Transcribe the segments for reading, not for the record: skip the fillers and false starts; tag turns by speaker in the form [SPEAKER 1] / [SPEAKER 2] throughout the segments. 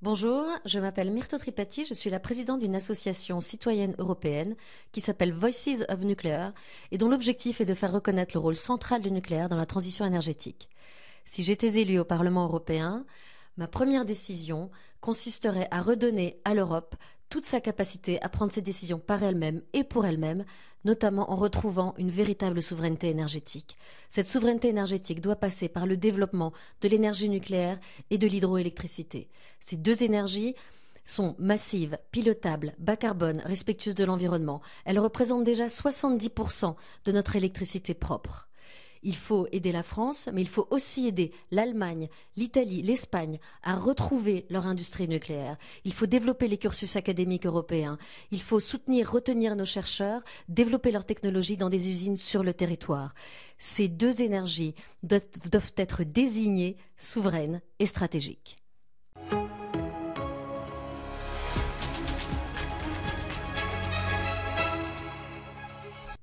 [SPEAKER 1] Bonjour, je m'appelle Myrto Tripati, je suis la présidente d'une association citoyenne européenne qui s'appelle Voices of Nuclear et dont l'objectif est de faire reconnaître le rôle central du nucléaire dans la transition énergétique. Si j'étais élue au Parlement européen, ma première décision consisterait à redonner à l'Europe toute sa capacité à prendre ses décisions par elle-même et pour elle-même, notamment en retrouvant une véritable souveraineté énergétique. Cette souveraineté énergétique doit passer par le développement de l'énergie nucléaire et de l'hydroélectricité. Ces deux énergies sont massives, pilotables, bas carbone, respectueuses de l'environnement. Elles représentent déjà 70% de notre électricité propre. Il faut aider la France, mais il faut aussi aider l'Allemagne, l'Italie, l'Espagne à retrouver leur industrie nucléaire. Il faut développer les cursus académiques européens. Il faut soutenir, retenir nos chercheurs, développer leurs technologies dans des usines sur le territoire. Ces deux énergies doivent être désignées souveraines et stratégiques.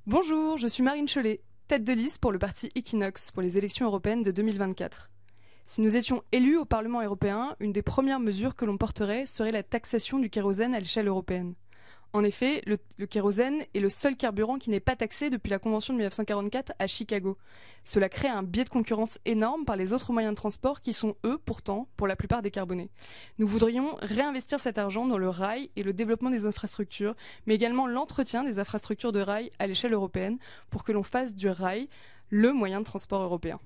[SPEAKER 2] Bonjour, je suis Marine Chollet, tête de liste pour le parti Equinox pour les élections européennes de 2024. Si nous étions élus au Parlement européen, une des premières mesures que l'on porterait serait la taxation du kérosène à l'échelle européenne. En effet, le kérosène est le seul carburant qui n'est pas taxé depuis la Convention de 1944 à Chicago. Cela crée un biais de concurrence énorme par les autres moyens de transport qui sont, eux, pourtant, pour la plupart décarbonés. Nous voudrions réinvestir cet argent dans le rail et le développement des infrastructures, mais également l'entretien des infrastructures de rail à l'échelle européenne pour que l'on fasse du rail le moyen de transport européen.